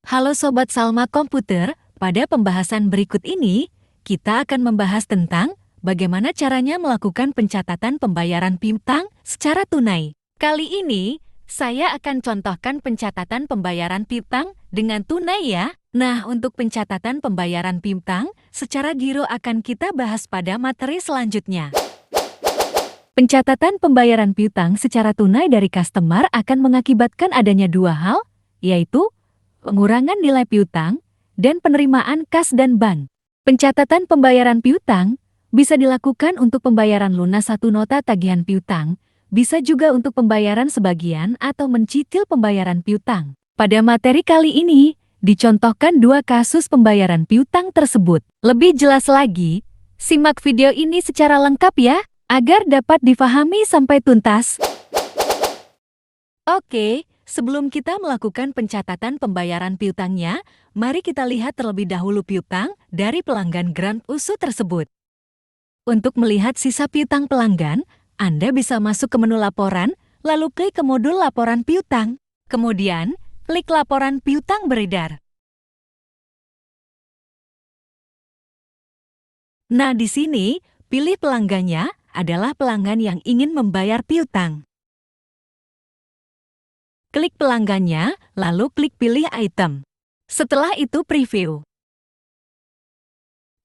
Halo Sobat Salma Komputer, pada pembahasan berikut ini, kita akan membahas tentang bagaimana caranya melakukan pencatatan pembayaran piutang secara tunai. Kali ini, saya akan contohkan pencatatan pembayaran piutang dengan tunai ya. Nah, untuk pencatatan pembayaran piutang secara giro akan kita bahas pada materi selanjutnya. Pencatatan pembayaran piutang secara tunai dari customer akan mengakibatkan adanya dua hal, yaitu pengurangan nilai piutang dan penerimaan kas dan bank. Pencatatan pembayaran piutang bisa dilakukan untuk pembayaran lunas satu nota tagihan piutang, bisa juga untuk pembayaran sebagian atau mencicil pembayaran piutang. Pada materi kali ini, dicontohkan dua kasus pembayaran piutang tersebut. Lebih jelas lagi, simak video ini secara lengkap ya, agar dapat difahami sampai tuntas. Oke, sebelum kita melakukan pencatatan pembayaran piutangnya, mari kita lihat terlebih dahulu piutang dari pelanggan Grand USU tersebut. Untuk melihat sisa piutang pelanggan, Anda bisa masuk ke menu laporan, lalu klik ke modul laporan piutang. Kemudian, klik laporan piutang beredar. Nah, di sini, pilih pelanggannya adalah pelanggan yang ingin membayar piutang. Klik pelanggannya, lalu klik pilih item. Setelah itu preview.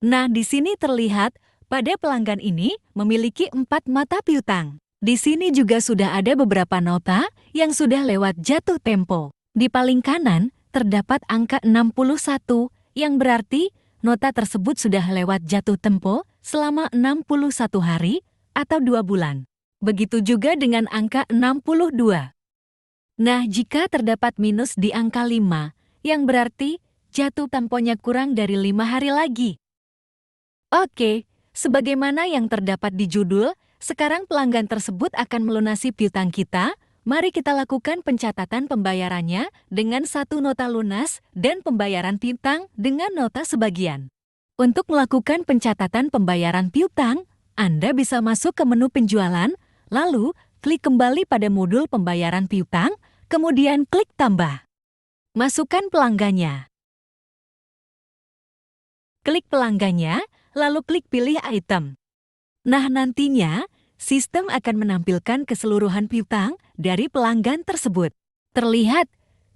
Nah, di sini terlihat pada pelanggan ini memiliki 4 mata piutang. Di sini juga sudah ada beberapa nota yang sudah lewat jatuh tempo. Di paling kanan terdapat angka 61 yang berarti nota tersebut sudah lewat jatuh tempo selama 61 hari atau 2 bulan. Begitu juga dengan angka 62. Nah, jika terdapat minus di angka 5, yang berarti jatuh temponya kurang dari 5 hari lagi. Oke, sebagaimana yang terdapat di judul, sekarang pelanggan tersebut akan melunasi piutang kita. Mari kita lakukan pencatatan pembayarannya dengan satu nota lunas dan pembayaran piutang dengan nota sebagian. Untuk melakukan pencatatan pembayaran piutang, Anda bisa masuk ke menu penjualan, lalu klik kembali pada modul pembayaran piutang, kemudian klik tambah. Masukkan pelanggannya. Klik pelanggannya, lalu klik pilih item. Nah, nantinya, sistem akan menampilkan keseluruhan piutang dari pelanggan tersebut. Terlihat,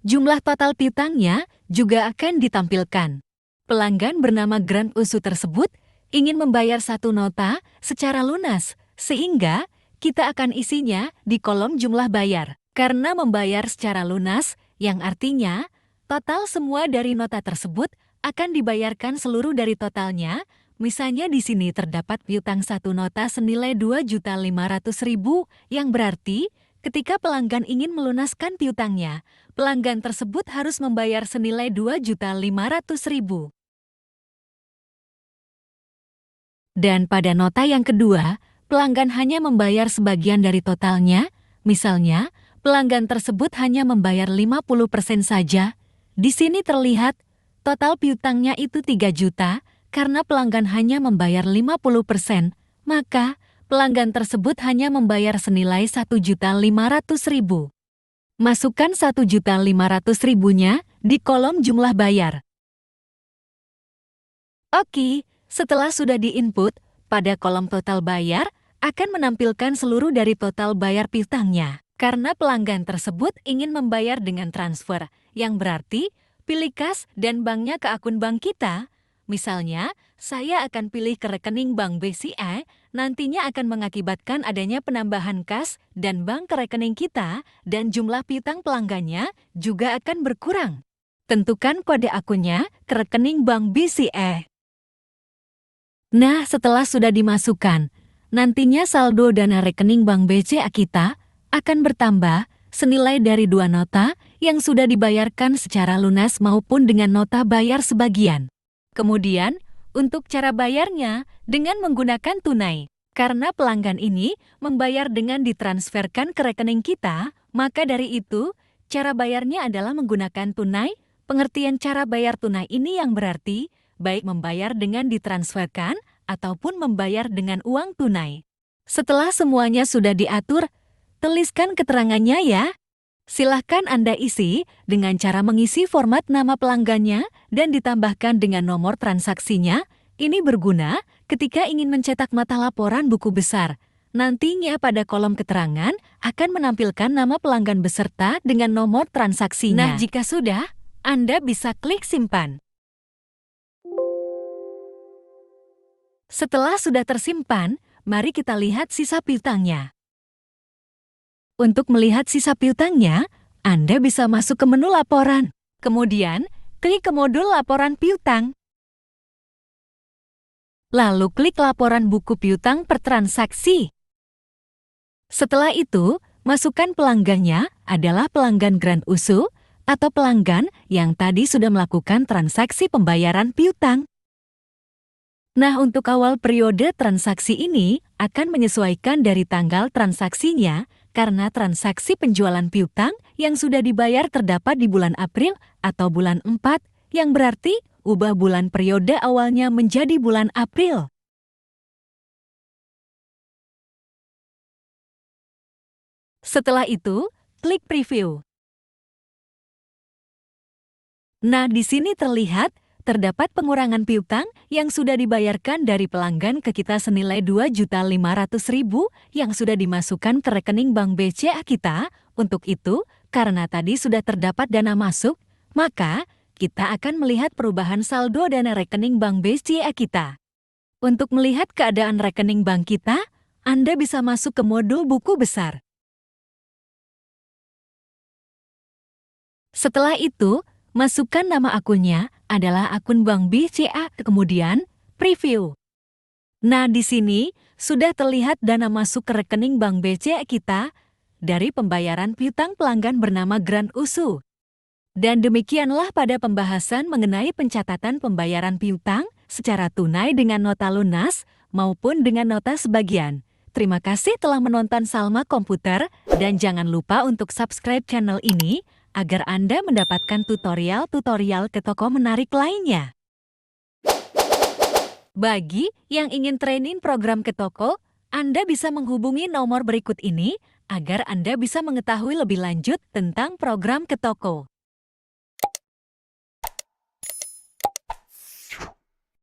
jumlah total piutangnya juga akan ditampilkan. Pelanggan bernama Grand USU tersebut ingin membayar satu nota secara lunas, sehingga kita akan isinya di kolom jumlah bayar. Karena membayar secara lunas, yang artinya total semua dari nota tersebut akan dibayarkan seluruh dari totalnya. Misalnya di sini terdapat piutang satu nota senilai 2.500.000, yang berarti ketika pelanggan ingin melunaskan piutangnya, pelanggan tersebut harus membayar senilai 2.500.000. Dan pada nota yang kedua, pelanggan hanya membayar sebagian dari totalnya, misalnya pelanggan tersebut hanya membayar 50% saja. Di sini terlihat total piutangnya itu 3 juta, karena pelanggan hanya membayar 50%, maka pelanggan tersebut hanya membayar senilai 1.500.000. Masukkan 1.500.000-nya di kolom jumlah bayar. Oke, setelah sudah diinput, pada kolom total bayar akan menampilkan seluruh dari total bayar piutangnya. Karena pelanggan tersebut ingin membayar dengan transfer, yang berarti pilih kas dan banknya ke akun bank kita. Misalnya, saya akan pilih ke rekening bank BCA, nantinya akan mengakibatkan adanya penambahan kas dan bank ke rekening kita, dan jumlah piutang pelanggannya juga akan berkurang. Tentukan kode akunnya ke rekening bank BCA. Nah, setelah sudah dimasukkan, nantinya saldo dana rekening bank BCA kita akan bertambah senilai dari 2 nota yang sudah dibayarkan secara lunas maupun dengan nota bayar sebagian. Kemudian, untuk cara bayarnya dengan menggunakan tunai. Karena pelanggan ini membayar dengan ditransferkan ke rekening kita, maka dari itu, cara bayarnya adalah menggunakan tunai. Pengertian cara bayar tunai ini yang berarti, baik membayar dengan ditransferkan ataupun membayar dengan uang tunai. Setelah semuanya sudah diatur, tuliskan keterangannya ya. Silahkan Anda isi dengan cara mengisi format nama pelanggannya dan ditambahkan dengan nomor transaksinya. Ini berguna ketika ingin mencetak mata laporan buku besar. Nantinya pada kolom keterangan akan menampilkan nama pelanggan beserta dengan nomor transaksinya. Nah, jika sudah, Anda bisa klik simpan. Setelah sudah tersimpan, mari kita lihat sisa piutangnya. Untuk melihat sisa piutangnya, Anda bisa masuk ke menu laporan. Kemudian, klik ke modul laporan piutang. Lalu klik laporan buku piutang per transaksi. Setelah itu, masukkan pelanggannya adalah pelanggan Grand USU atau pelanggan yang tadi sudah melakukan transaksi pembayaran piutang. Nah, untuk awal periode transaksi ini akan menyesuaikan dari tanggal transaksinya karena transaksi penjualan piutang yang sudah dibayar terdapat di bulan April atau bulan 4, yang berarti ubah bulan periode awalnya menjadi bulan April. Setelah itu, klik preview. Nah, di sini terlihat terdapat pengurangan piutang yang sudah dibayarkan dari pelanggan ke kita senilai Rp2.500.000 yang sudah dimasukkan ke rekening Bank BCA kita. Untuk itu, karena tadi sudah terdapat dana masuk, maka kita akan melihat perubahan saldo dana rekening Bank BCA kita. Untuk melihat keadaan rekening bank kita, Anda bisa masuk ke modul buku besar. Setelah itu, masukkan nama akunnya adalah akun Bank BCA, kemudian preview. Nah, di sini sudah terlihat dana masuk ke rekening Bank BCA kita dari pembayaran piutang pelanggan bernama Grand USU. Dan demikianlah pada pembahasan mengenai pencatatan pembayaran piutang secara tunai dengan nota lunas maupun dengan nota sebagian. Terima kasih telah menonton Salma Komputer dan jangan lupa untuk subscribe channel ini agar Anda mendapatkan tutorial-tutorial ke toko menarik lainnya. Bagi yang ingin training program ke toko, Anda bisa menghubungi nomor berikut ini agar Anda bisa mengetahui lebih lanjut tentang program ke toko.